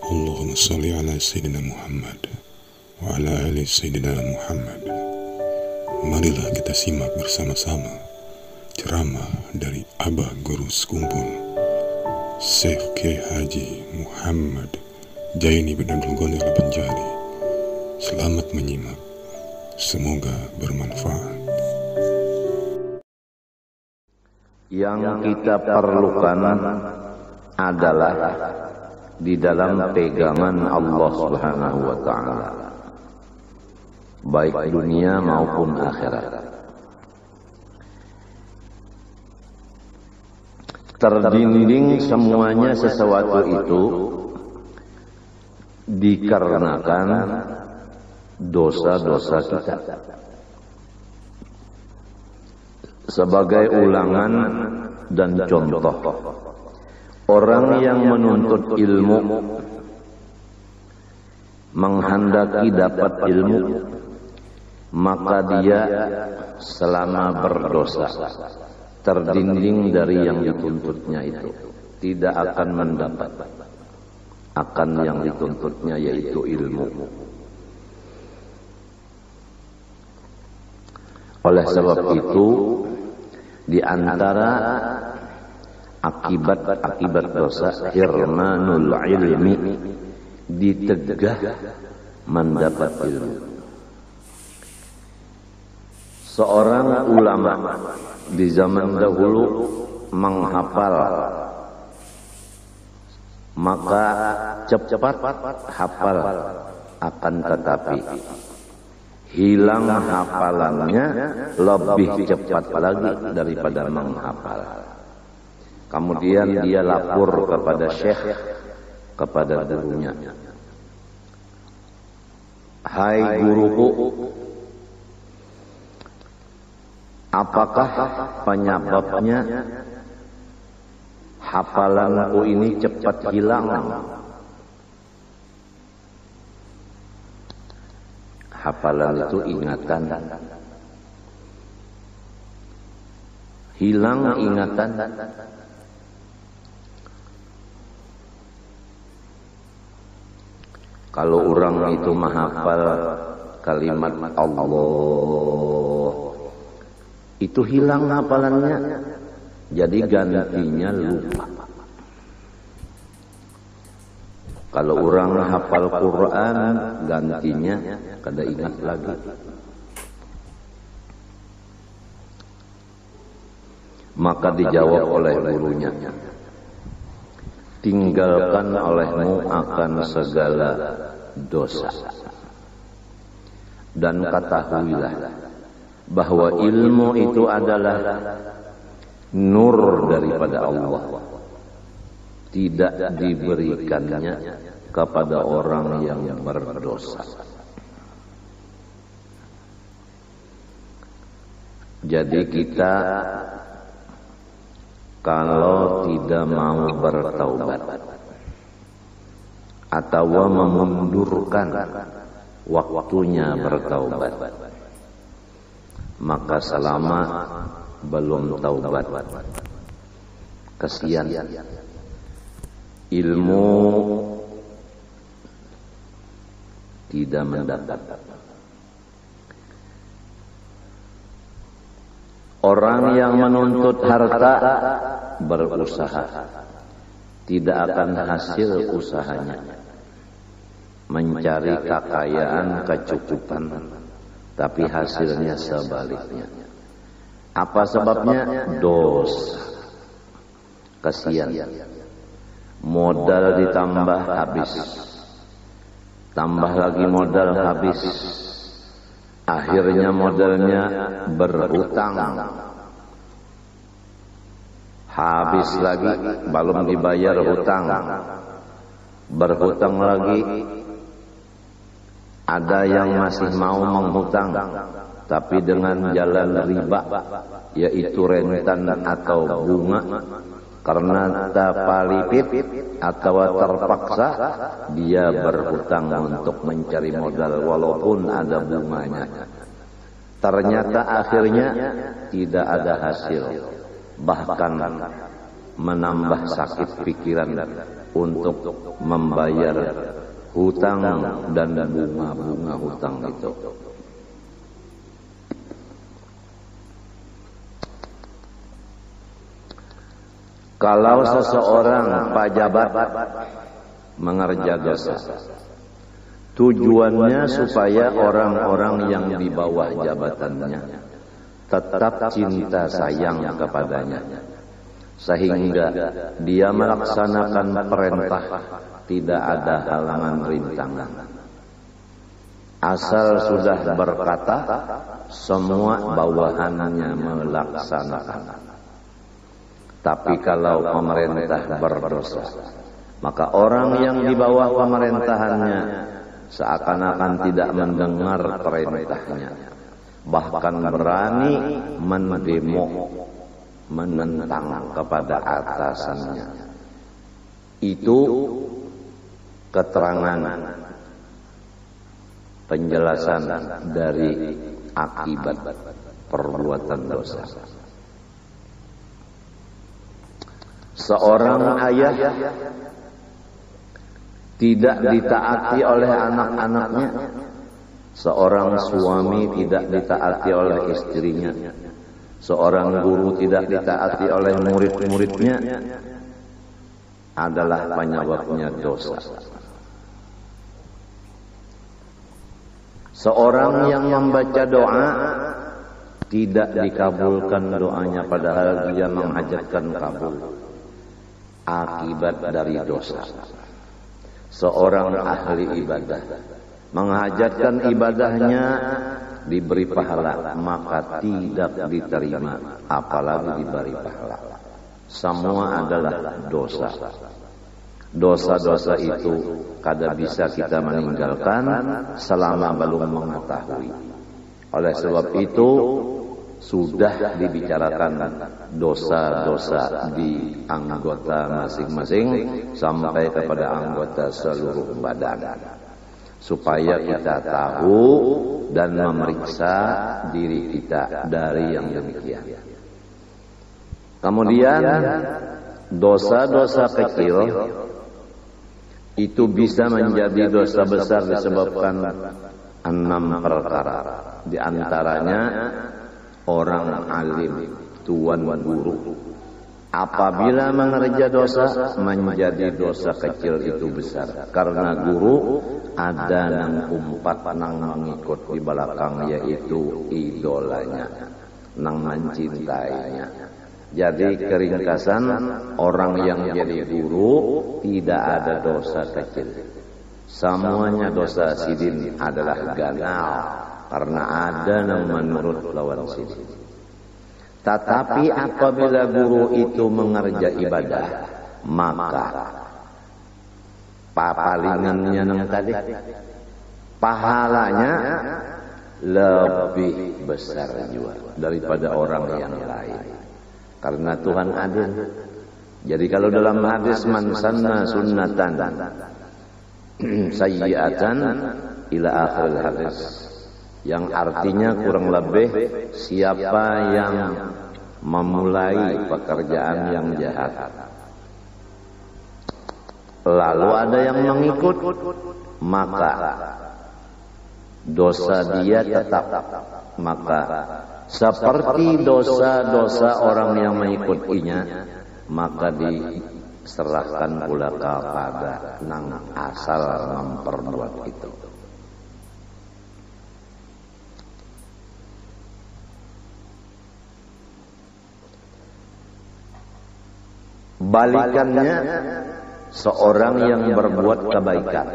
Allahumma salli ala Sayyidina Muhammad wa ala ali Sayyidina Muhammad. Marilah kita simak bersama-sama ceramah dari Abah Guru Sekumpul Syekh Kiai Haji Muhammad Jaini bin Abdul Ghani Al-Banjari. Selamat menyimak, semoga bermanfaat. Yang kita perlukan adalah di dalam pegangan Allah Subhanahu wa ta'ala, baik dunia maupun akhirat. Terdinding semuanya sesuatu itu dikarenakan dosa-dosa kita. Sebagai ulangan dan contoh, orang yang menuntut ilmu, menghendaki dapat ilmu, maka dia selama berdosa, terdinding dari yang dituntutnya itu, tidak akan mendapat akan yang dituntutnya, yaitu ilmu. Oleh sebab itu, di antara akibat dosa hirmanul ilmi, ditegah mendapat ilmu. Seorang ulama di zaman dahulu menghafal, maka cepat hafal, akan tetapi hilang hafalannya lebih cepat lagi daripada menghafal. Kemudian dia lapor kepada syekh, kepada gurunya, "Hai guruku, apakah penyebabnya hafalanku ini cepat hilang?" Hafalan itu ingatan, hilang ingatan. Kalau orang itu menghafal kalimat Allah, itu hilang hafalannya, jadi gantinya lupa. Kalau orang hafal Quran, gantinya kada ingat lagi. Maka dijawab oleh gurunya, "Tinggalkan olehmu akan segala dosa. Dan ketahuilah bahwa ilmu itu adalah nur daripada Allah. Tidak diberikannya kepada orang yang berdosa." Jadi kita kalau tidak mau bertaubat atau memundurkan waktunya bertaubat, maka selama belum taubat, kesian, ilmu tidak mendapat. Orang yang menuntut harta berusaha, tidak akan hasil usahanya, mencari kekayaan, kecukupan, tapi hasilnya sebaliknya. Apa sebabnya? Dosa. Kesian. Modal ditambah habis, tambah lagi modal habis, akhirnya modalnya berhutang, habis lagi, belum dibayar hutang, berhutang lagi. Ada yang masih mau menghutang, tapi dengan jalan riba, yaitu rentan atau bunga. Karena tapalipit atau terpaksa, dia berhutang untuk mencari modal walaupun ada bunganya. Ternyata akhirnya tidak ada hasil, bahkan menambah sakit pikiran untuk membayar hutang dan bunga-bunga hutang itu. Kalau seseorang pejabat mengerja dosa, tujuannya supaya orang-orang yang di bawah jabatannya tetap cinta sayang kepadanya, sehingga dia melaksanakan perintah tidak ada halangan rintangan. Asal sudah berkata, semua bawahannya melaksanakan. Tapi kalau pemerintah berdosa, maka orang yang di bawah pemerintahannya seakan-akan tidak mendengar perintahnya, bahkan berani mendemo, menentang kepada atasannya. Itu keterangan penjelasan dari akibat perbuatan dosa. Seorang ayah tidak ditaati oleh anak-anaknya, seorang suami tidak ditaati oleh istrinya, seorang guru tidak ditaati oleh murid-muridnya, adalah penyebabnya dosa. Seorang yang membaca doa tidak dikabulkan doanya padahal dia menghajatkan kabul, akibat dari dosa. Seorang ahli ibadah menghajatkan ibadahnya diberi pahala, maka tidak diterima apalagi diberi pahala. Semua adalah dosa. Dosa-dosa itu kada bisa kita meninggalkan selama belum mengetahui. Oleh sebab itu sudah dibicarakan dosa-dosa di anggota masing-masing sampai kepada anggota seluruh badan, supaya kita tahu dan memeriksa diri kita dari yang demikian. Kemudian dosa-dosa kecil itu bisa menjadi dosa besar disebabkan 6 perkara. Di antaranya orang alim, tuan guru, apabila mengerja dosa menjadi dosa kecil itu besar, karena guru ada nang umpat nang mengikut di belakang, yaitu idolanya, nang mencintainya. Jadi keringkasan, orang yang jadi guru tidak ada dosa kecil, semuanya dosa sidin adalah ganal, karena ada yang menurut lawan sidin. Tetapi apabila guru itu mengerja ibadah, maka papalingannya nang tadi, pahalanya lebih besar juga daripada orang yang lain, karena Tuhan adil. Jadi kalau dalam hadis man sanna sunnatan sayyi'atan ila akhir hadis, yang artinya kurang lebih siapa yang memulai pekerjaan yang jahat lalu ada yang mengikut, maka dosa dia tetap, maka seperti dosa-dosa orang yang mengikutinya, maka diserahkan pula kepada nang asal memperbuat itu. Balikannya, seorang yang berbuat kebaikan,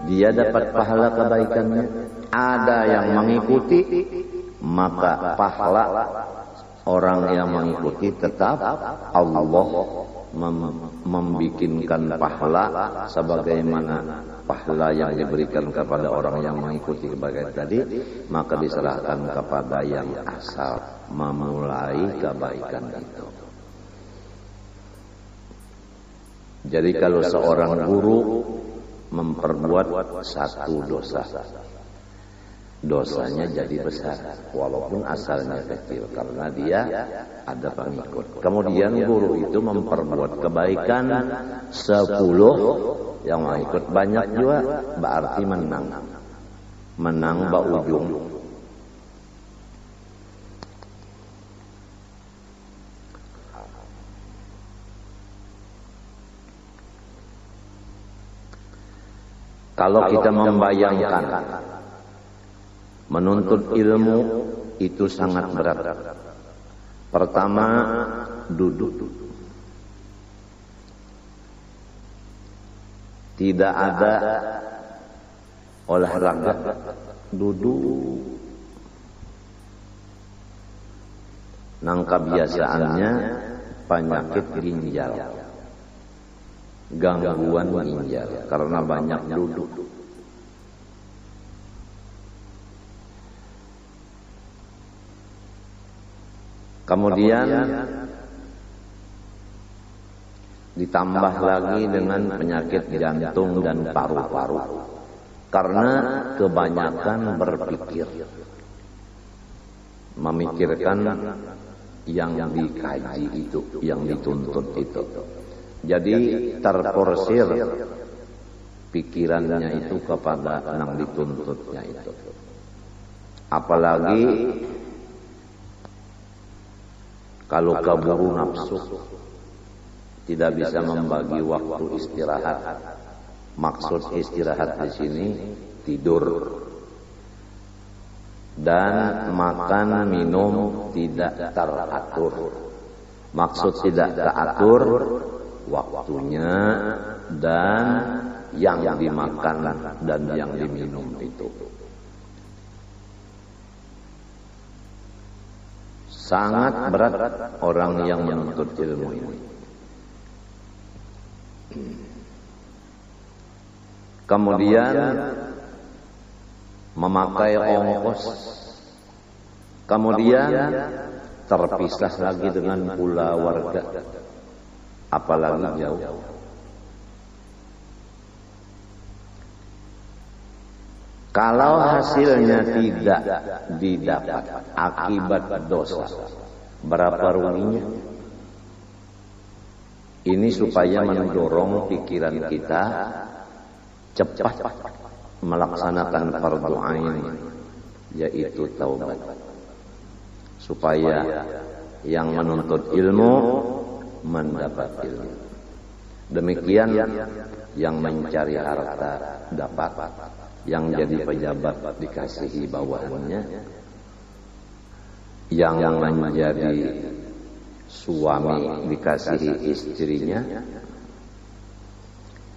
dia dapat pahala kebaikannya. Ada yang mengikuti, maka pahala orang yang mengikuti tetap Allah membikinkan pahala sebagaimana pahala yang diberikan kepada orang yang mengikuti kebaikan tadi, maka diserahkan kepada yang asal memulai kebaikan itu. Jadi kalau seorang guru memperbuat satu dosa, dosanya jadi besar walaupun asalnya kecil karena dia ada pengikut. Kemudian guru itu memperbuat kebaikan 10, yang mengikut banyak juga berarti menang ba ujung. Kalau kita membayangkan menuntut ilmu itu sangat berat. Pertama, duduk. Tidak ada olahraga, duduk. Nang kebiasaannya penyakit ginjal, gangguan ginjal karena banyak duduk. Kemudian ditambah lagi dengan penyakit jantung dan paru-paru karena kebanyakan berpikir, memikirkan yang dikaji itu, yang dituntut itu. Jadi terporsir pikirannya itu kepada yang dituntutnya itu. Apalagi kalau kaburu nafsu, tidak bisa membagi waktu istirahat. Maksud istirahat di sini tidur dan makan minum tidak teratur. Maksud tidak teratur waktunya dan yang dimakan dan yang diminum itu. Sangat berat orang yang menuntut ilmu ini. Kemudian memakai ongkos. Kemudian terpisah lagi dengan pula warga. Apalagi jauh. Kalau hasilnya tidak didapat akibat dosa, berapa ruginya? Ini supaya mendorong pikiran kita cepat melaksanakan fardu ain, yaitu taubat. Supaya yang menuntut ilmu mendapat ilmu. Demikian yang mencari harta dapat, yang jadi pejabat dikasihi bawahannya, yang menjadi suami dikasihi istrinya,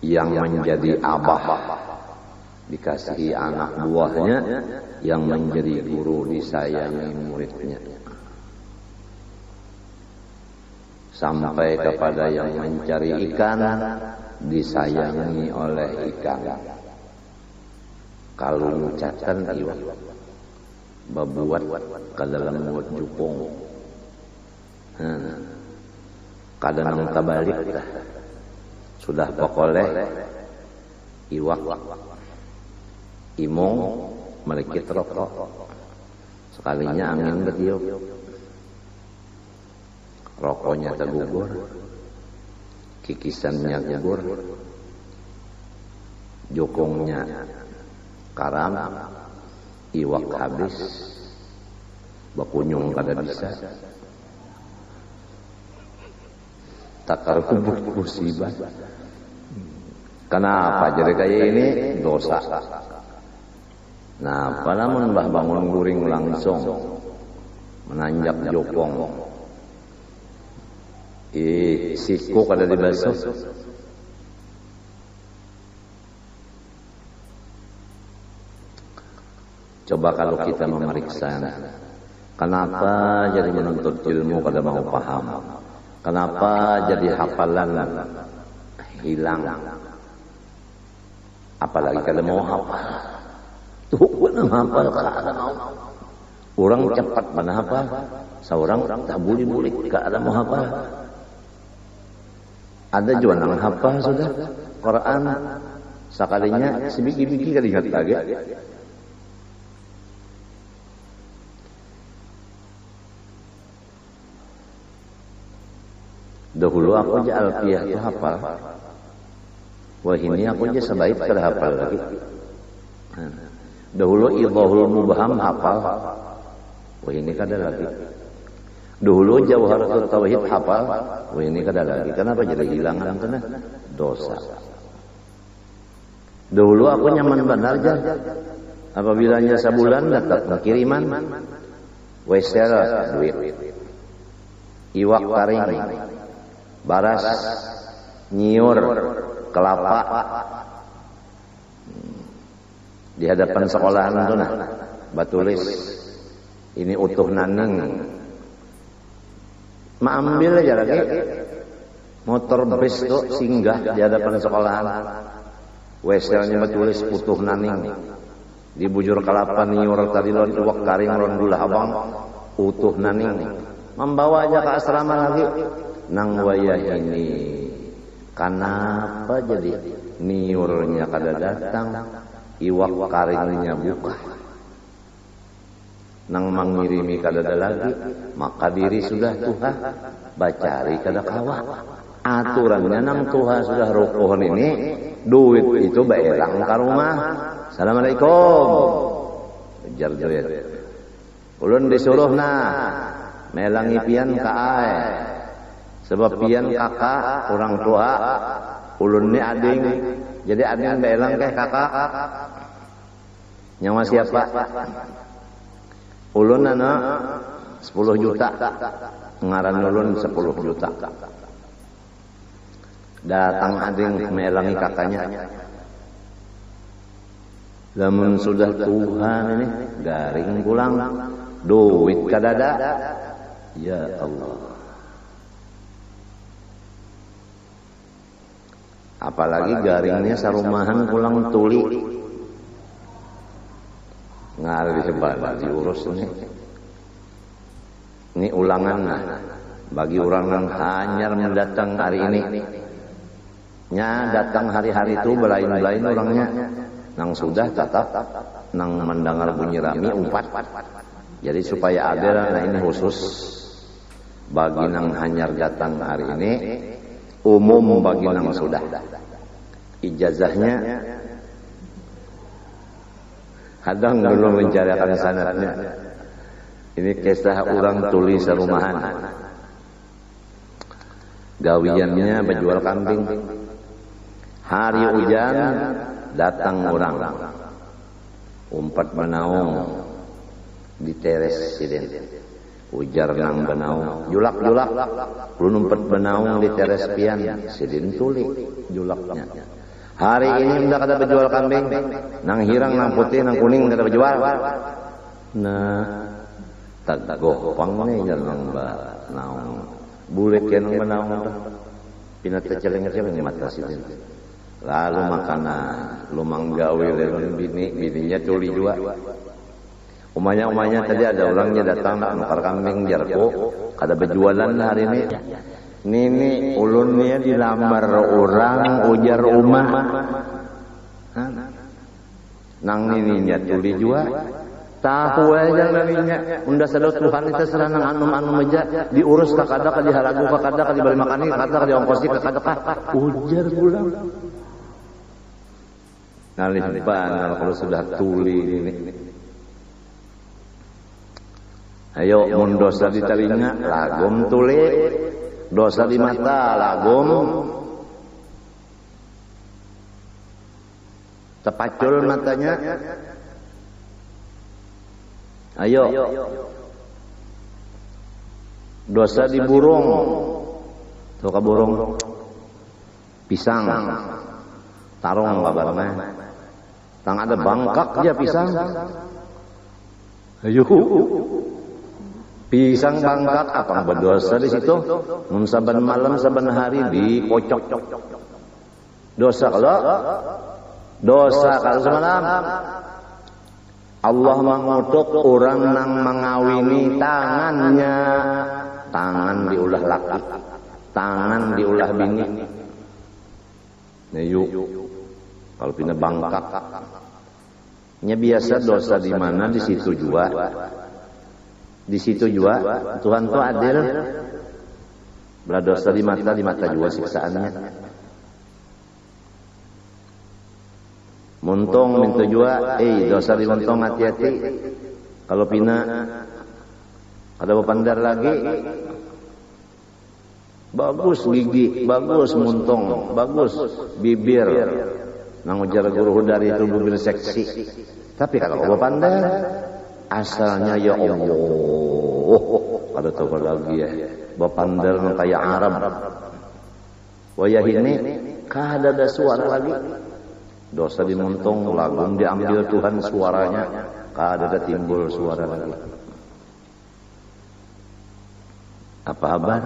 yang menjadi abah dikasihi anak buahnya, yang menjadi guru disayangi muridnya, sampai kepada yang mencari ikan disayangi oleh ikan. Kalau ngucatan iwak babuat ke dalam mulut jupung, kadang terbalik dah. Sudah pokoleh iwak imong melekit rokok, sekalinya angin bertiup, rokoknya tergugur, kikisannya gugur, jukungnya karam, iwak habis, bakunyung kada bisa, takar kubuk musibah. Kenapa jadi kayak ini? Dosa. Nah, palamun bah bangun guring langsung menanjak jokong, siku kada dibasuh. Coba kalau kita memeriksa, kenapa jadi menuntut ilmu kada mau paham? Kenapa jadi hafalan hilang? Apalagi kada mau hafal. Tuh benar hafal kada mau. Orang cepat mana hafal, seorang tak boleh kada mau hafal. Ada juga nang hafal sudah Quran sekalinya sebiji-biji kada ingat lagi. Dahulu aku aja alfiyah itu hafal. Wah ini aku aja sebaik kada hafal lagi. Dahulu idhahul mubham hafal. Wah ini kada lagi. Dahulu jawharatul tauhid hafal. Wah ini kada lagi. Kenapa jadi hilang karena dosa. Dahulu aku nyaman benar aja. Apabila sebulan datang kiriman, wesel duit, iwak taring, baras, nyiur, kelapa, di hadapan sekolahan itu nah, batulis, ini utuh naning, ambil aja lagi, motor bus tuh singgah di hadapan sekolahan, weselnya batulis utuh naning. Di bujur kelapa niur tadi lon iwak karing lon gula abang utuh naning membawa aja ke asrama lagi nang wayah ini kenapa jadi niurnya kada datang iwak karingnya buka nang mengirimi kada ada lagi maka diri sudah Tuhan bacari kada kawa aturannya nang Tuhan sudah rukuhun ini duit itu baelang ke rumah. Assalamualaikum. Ujar duit. Ulun disuruh melangi pian ka ae. Sebab pian kakak orang tua, ulun ni ading. Jadi ading beelang ke kakak. Nyawa siapa? Ulun 10 juta. Ngaran ulun 10 juta. Datang ading melangi kakaknya. Lamun sudah Tuhan ini garing pulang duit kadada ya Allah apalagi garingnya sarumahan pulang tuli ngalih bala diurus ini ulangan bagi orang yang hanyar mendatang hari ini nya datang hari-hari itu belain-belain orangnya nang sudah tetap nang mendengar bunyi rami umpat. Jadi supaya adil ini khusus bagi nang hanyar datang hari ini, umum bagi nang sudah. Ijazahnya kadang belum mencarikan sanadnya. Ini kisah orang tulis rumahan. Gawiannya berjual kambing. Hari hujan datang orang umpat benaung di teres siden ujar nang benaung julak-julak belum umpat benaung di teres pian siden tuli julaknya hari ini udah kada berjual kambing nang hirang nang putih nang kuning kada berjual nah tak gopang nih nang benaung bulet yang benaung pinat keceleng-celeng mata siden lalu makanan lumang gawe lelon bininya tuli juga umanya tadi ada orangnya datang nak nukar kambing jarko kada berjualan hari ini nini ulunnya dilamar orang ujar rumah nang nininya tuli juga tahu aja nininya unda sadot Tuhan itu seranang anum aja diurus kakada ka dihalagu kakada ka dibali makani kakada ka diongkosi kakada ujar pulang nalih banal kalau sudah tuli ini. Ayo mun dosa di telinga lagom tuli, dosa di mata lagom tepacul matanya. Ayo dosa di burung, tuh ka burung pisang tarong kabarnya. Tang ada bangkak aja pisang. Ayo. Pisang bangkak apa berdosa di situ? Mun saban malam saban hari dikocok. Dosa semalam. Allah mengutuk orang nang mengawini tangannya. Tangan diulah laki, tangan diulah bini. Nah, yuk. Kalau pindah bangkak, nya biasa dosa di mana di situ juga. Di situ juga Tuhan tuh adil. Belah dosa di mata juga siksaannya. Muntong minta jua, dosa di muntong hati-hati. Kalau pina ada bapandar lagi, bagus gigi, bagus muntong, bagus bibir. Nang ujar guru dari itu bibir seksi. Tapi kalau bapandar, asalnya ya Allah. Ada tahu lagi ya, bapandar nang kayak Arab. Wayah ini kada ada suara lagi. Dosa dimuntung, lagun diambil Tuhan suaranya, kada ada timbul suara lagi. Apa kabar?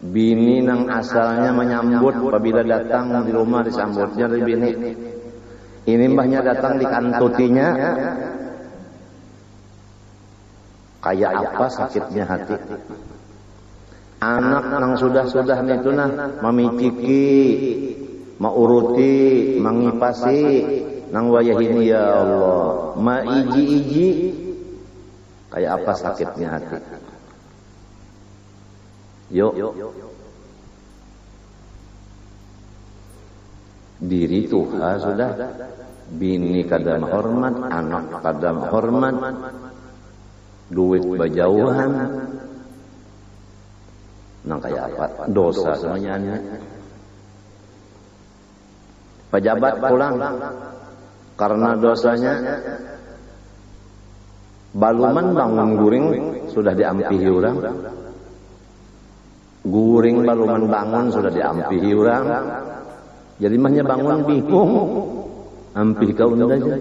Bini nang asalnya menyambut apabila datang di rumah disambutnya dari bini. Ini mbahnya datang dikantutinya. Kayak apa sakitnya hati. Anak nang sudah-sudah itu nah memiciki, mauruti, mangipasi nang wayah ini ya Allah, maiji-iji. Kayak apa sakitnya hati. Yuk. Diri Tuhan sudah, bini kada hormat, anak kada hormat, duit bajauhan, nang kayak apa dosa semuanya. Pejabat pulang karena dosanya, baluman bangun guring sudah diampihi orang, guring baluman bangun sudah diampihi orang. Jadi mahnya bangun bingung, ampih kau aja.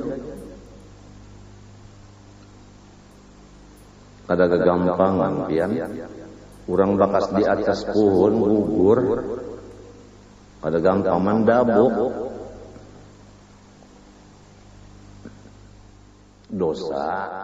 Kada gagampangan pian. Urang bakas di atas pohon gugur. Kada gampang mandabuk. Dosa